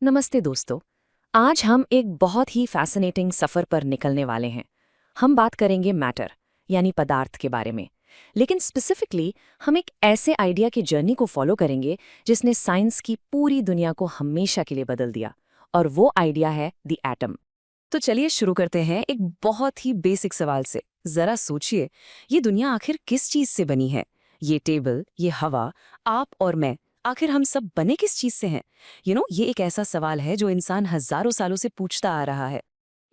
नमस्ते दोस्तों। आज हम एक बहुत ही फैसिनेटिंग सफ़र पर निकलने वाले हैं। हम बात करेंगे मैटर यानी पदार्थ के बारे में, लेकिन स्पेसिफिकली हम एक ऐसे आइडिया की जर्नी को फॉलो करेंगे जिसने साइंस की पूरी दुनिया को हमेशा के लिए बदल दिया, और वो आइडिया है द एटम। तो चलिए शुरू करते हैं एक बहुत ही बेसिक सवाल से। जरा सोचिए, ये दुनिया आखिर किस चीज से बनी है? ये टेबल, ये हवा, आप और मैं, आखिर हम सब बने किस चीज से हैं? ये एक ऐसा सवाल है जो इंसान हजारों सालों से पूछता आ रहा है।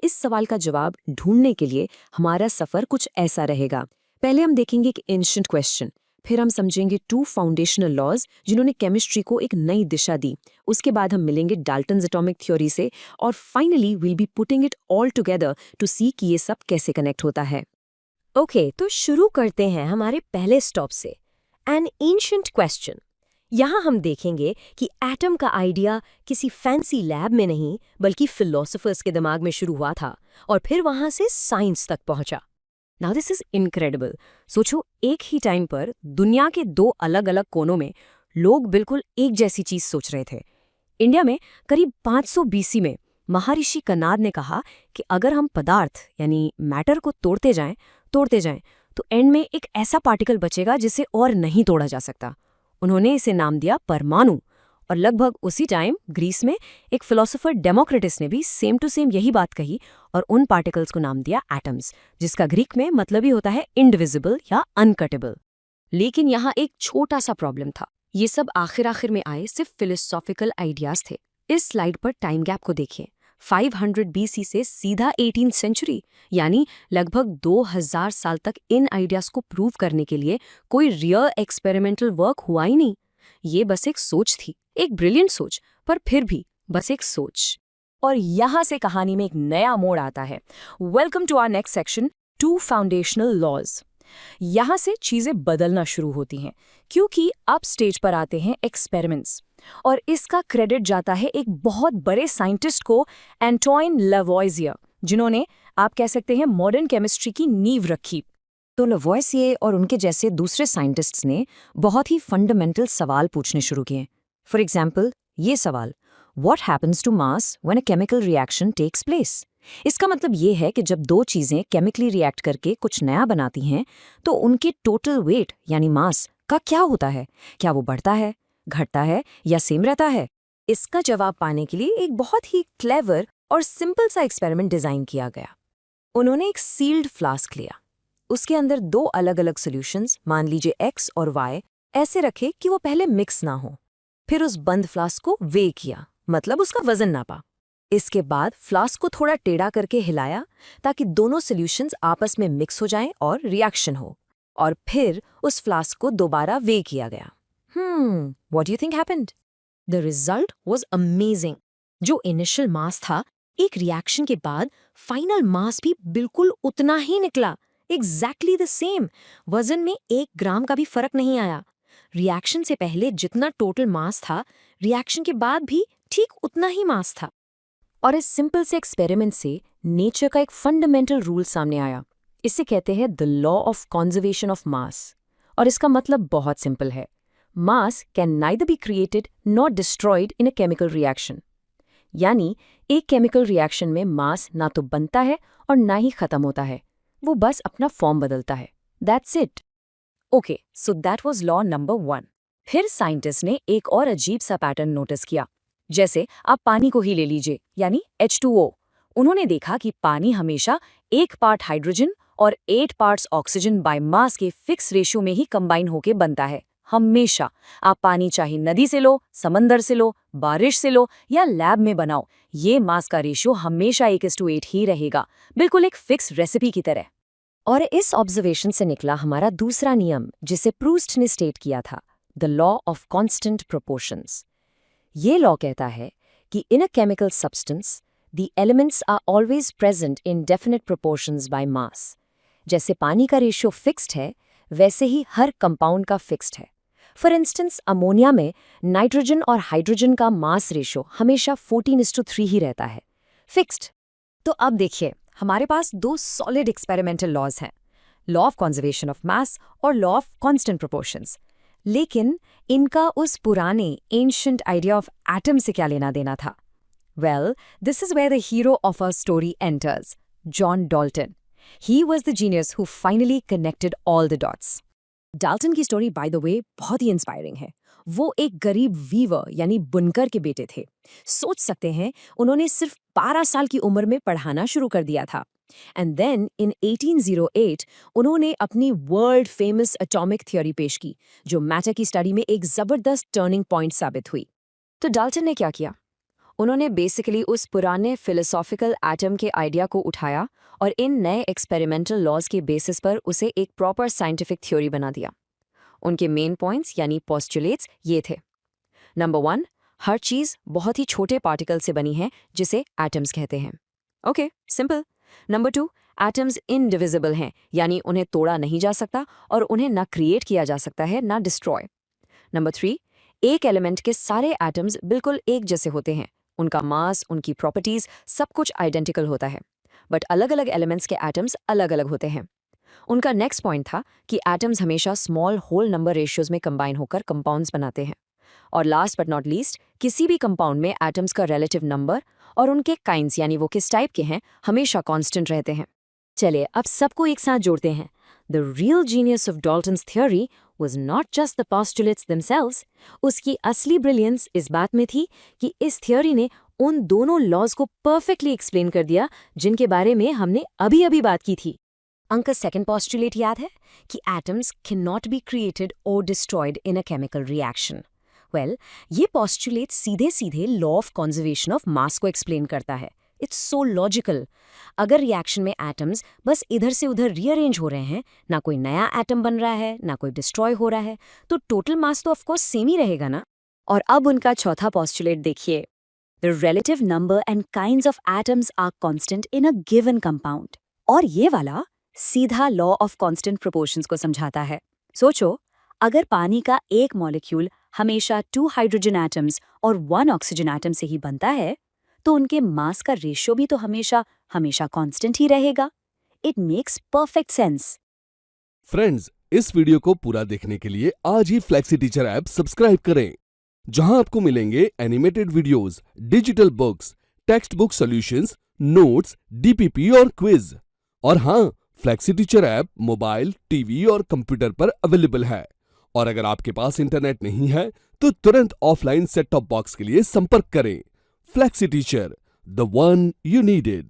इस सवाल का जवाब ढूंढने के लिए हमारा सफर कुछ ऐसा रहेगा। पहले हम देखेंगे एक एंशिएंट क्वेश्चन, फिर हम समझेंगे टू फाउंडेशनल लॉज जिन्होंने केमिस्ट्री को एक नई दिशा दी। उसके बाद हम मिलेंगे डाल्टन्स एटॉमिक थ्योरी से, और finally we'll be putting it all together to see कि ये सब कैसे कनेक्ट होता है। ओके, तो शुरू करते हैं हमारे पहले स्टॉप से, एन एंशिएंट क्वेश्चन। यहाँ हम देखेंगे कि एटम का आइडिया किसी फैंसी लैब में नहीं बल्कि फिलोसोफर्स के दिमाग में शुरू हुआ था और फिर वहाँ से साइंस तक पहुँचा। Now this is incredible. सोचो, एक ही टाइम पर दुनिया के दो अलग अलग कोनों में लोग बिल्कुल एक जैसी चीज सोच रहे थे। इंडिया में करीब 500 बीसी में महर्षि कनाद ने कहा कि अगर हम पदार्थ यानी मैटर को तोड़ते जाएं तो एंड में एक ऐसा पार्टिकल बचेगा जिसे और नहीं तोड़ा जा सकता। उन्होंने इसे नाम दिया परमाणु। और लगभग उसी टाइम ग्रीस में एक फिलोसोफर डेमोक्रिटस ने भी सेम टू सेम यही बात कही और उन पार्टिकल्स को नाम दिया एटम्स, जिसका ग्रीक में मतलब ही होता है इनडिविजिबल या अनकटेबल। लेकिन यहाँ एक छोटा सा प्रॉब्लम था। ये सब आखिर में आए सिर्फ फिलोसॉफिकल आइडियाज थे। इस स्लाइड पर टाइम गैप को देखिए। 500 बीसी से सीधा 18th सेंचुरी, यानी लगभग 2000 साल तक इन आइडियाज को प्रूव करने के लिए कोई रियल एक्सपेरिमेंटल वर्क हुआ ही नहीं। ये बस एक सोच थी, एक ब्रिलियंट सोच, पर फिर भी बस एक सोच। और यहाँ से कहानी में एक नया मोड़ आता है। Welcome to our next section, to foundational laws. यहाँ से चीजें बदलना शुरू होती हैं, क्योंकि अब स्टेज पर आते हैं एक्सपेरिमेंट्स, और इसका क्रेडिट जाता है एक बहुत बड़े साइंटिस्ट को, एंटोइन लवॉइजियर, जिन्होंने, आप कह सकते हैं, मॉडर्न केमिस्ट्री की नींव रखी। तो लवॉइसियर और उनके जैसे दूसरे साइंटिस्ट्स ने बहुत ही फंडामेंटल सवाल पूछने शुरू किए। फॉर एग्जाम्पल, ये सवाल, what happens to mass when a chemical reaction takes place? इसका मतलब ये है कि जब दो चीजें केमिकली रिएक्ट करके कुछ नया बनाती हैं तो उनके टोटल वेट यानी मास का क्या होता है? क्या वो बढ़ता है, घटता है या सेम रहता है? इसका जवाब पाने के लिए एक बहुत ही क्लेवर और सिंपल सा एक्सपेरिमेंट डिजाइन किया गया। उन्होंने एक सील्ड फ्लास्क लिया, उसके अंदर दो अलग अलग सॉल्यूशंस, मान लीजिए X और Y, ऐसे रखे कि वो पहले मिक्स ना हो। फिर उस बंद फ्लास्क को वे किया, मतलब उसका वजन नापा। इसके बाद फ्लास्क को थोड़ा टेढ़ा करके हिलाया ताकि दोनों सॉल्यूशंस आपस में मिक्स हो जाएं और रिएक्शन हो। और फिर उस फ्लास्क को दोबारा वे किया गया। What do you think happened? The result was amazing. जो इनिशियल मास था, एक रिएक्शन के बाद फाइनल मास भी बिल्कुल उतना ही निकला, एग्जैक्टली द सेम। वजन में 1 ग्राम का भी फर्क नहीं आया। रिएक्शन से पहले जितना टोटल मास था, रिएक्शन के बाद भी ठीक उतना ही मास था। और इस सिंपल से एक्सपेरिमेंट से नेचर का एक फंडामेंटल रूल सामने आया। इसे कहते हैं the law of conservation of मास। और इसका मतलब बहुत सिंपल है, मास can neither be created not destroyed in a chemical reaction. यानी एक केमिकल रिएक्शन में मास ना तो बनता है और ना ही खत्म होता है, वो बस अपना फॉर्म बदलता है। That's it. Okay, so that was law number 1। फिर साइंटिस्ट ने एक और अजीब सा पैटर्न नोटिस किया। जैसे आप पानी को ही ले लीजिए, यानी H2O। उन्होंने देखा कि पानी हमेशा 1 पार्ट हाइड्रोजन और 8 पार्ट्स ऑक्सीजन बाय मास के फिक्स रेशियो में ही कंबाइन होके बनता है। हमेशा। आप पानी चाहे नदी से लो, समंदर से लो, बारिश से लो या लैब में बनाओ, ये मास का रेशियो हमेशा 1:8 ही रहेगा, बिल्कुल एक फिक्स रेसिपी की तरह। और इस ऑब्जर्वेशन से निकला हमारा दूसरा नियम, जिसे प्रूस्ट ने स्टेट किया था, the law of constant proportions. ये लॉ कहता है कि in a chemical substance the elements are always present in definite proportions by mass. जैसे पानी का रेशियो फिक्स्ड है, वैसे ही हर कंपाउंड का फिक्स्ड है। फॉर इंस्टेंस, अमोनिया में नाइट्रोजन और हाइड्रोजन का मास रेशियो हमेशा 14:3 ही रहता है, फिक्स्ड। तो अब देखिए, हमारे पास 2 सॉलिड एक्सपेरिमेंटल लॉज हैं, लॉ ऑफ कंजर्वेशन ऑफ मास और लॉ ऑफ कांस्टेंट प्रोपोर्शंस। लेकिन इनका उस पुराने एंशिएंट आइडिया ऑफ एटम से क्या लेना देना था? Well, this is where the hero of our story enters, John Dalton. He was the genius who finally connected all the dots. Dalton की स्टोरी बाय द वे बहुत ही inspiring है। वो एक गरीब वीवर यानी बुनकर के बेटे थे। सोच सकते हैं उन्होंने सिर्फ 12 साल की उम्र में पढ़ाना शुरू कर दिया था। एंड देन इन 1808 उन्होंने अपनी वर्ल्ड फेमस एटॉमिक थ्योरी पेश की, जो मैटर की स्टडी में एक जबरदस्त टर्निंग पॉइंट साबित हुई। तो डाल्टन ने क्या किया? उन्होंने बेसिकली उस पुराने फिलोसॉफिकल एटम के आइडिया को उठाया और इन नए एक्सपेरिमेंटल लॉज के बेसिस पर उसे एक प्रॉपर साइंटिफिक थ्योरी बना दिया। उनके मेन पॉइंट्स यानी पोस्टुलेट्स ये थे। नंबर 1, हर चीज़ बहुत ही छोटे पार्टिकल से बनी है जिसे एटम्स कहते हैं। Okay, simple. Number 2, atoms indivisible हैं, यानी उन्हें तोड़ा नहीं जा सकता और उन्हें ना क्रिएट किया जा सकता है ना डिस्ट्रॉय। नंबर 3, एक एलिमेंट के सारे एटम्स बिल्कुल एक जैसे होते हैं, उनका मास, उनकी प्रॉपर्टीज सब कुछ आइडेंटिकल होता है, बट अलग अलग एलिमेंट्स के एटम्स अलग अलग होते हैं। उनका नेक्स्ट पॉइंट था कि एटम्स हमेशा स्मॉल होल नंबर रेशियोज में कंबाइन होकर कंपाउंड्स बनाते हैं। और लास्ट बट नॉट लीस्ट, किसी भी कंपाउंड में एटम्स का रिलेटिव नंबर और उनके काइंड्स यानी वो किस टाइप के हैं हमेशा कांस्टेंट रहते हैं। चलिए अब सबको एक साथ जोड़ते हैं। The real genius of Dalton's theory was not just the postulates themselves. उसकी असली ब्रिलियंस इस बात में थी कि इस थ्योरी ने उन दोनों लॉज को परफेक्टली एक्सप्लेन कर दिया जिनके बारे में हमने अभी बात की थी। उनका सेकंड पोस्टुलेट याद है कि atoms can not be created और destroyed in a chemical reaction. Well, ये पोस्टुलेट सीधे सीधे law of conservation of mass को एक्सप्लेन करता है। It's so logical. अगर रिएक्शन में एटम्स बस इधर से उधर रीअरेंज हो रहे हैं, ना कोई नया एटम बन रहा है ना कोई डिस्ट्रॉय हो रहा है, तो टोटल मास तो ऑफकोर्स सेम ही रहेगा ना। और अब उनका चौथा पोस्टुलेट देखिए, the relative number and kinds of atoms are constant in a given compound. और ये वाला सीधा लॉ ऑफ कांस्टेंट प्रोपोर्शंस को समझाता है। सोचो, अगर पानी का एक मॉलिक्यूल हमेशा 2 हाइड्रोजन एटम्स और 1 ऑक्सीजन एटम से ही बनता है, तो उनके मास का रेशियो भी तो हमेशा कांस्टेंट ही रहेगा। It makes perfect sense. Friends, इस वीडियो को पूरा देखने के लिए आज ही फ्लेक्सी टीचर ऐप सब्सक्राइब करें, जहां आपको मिलेंगे animated videos, digital books, text book solutions, notes, DPP और क्विज। और हाँ, flexi teacher app mobile, TV और कंप्यूटर पर अवेलेबल है। और अगर आपके पास इंटरनेट नहीं है तो तुरंत ऑफलाइन सेट टॉप बॉक्स के लिए संपर्क करें। Flexi Teacher, the one you needed.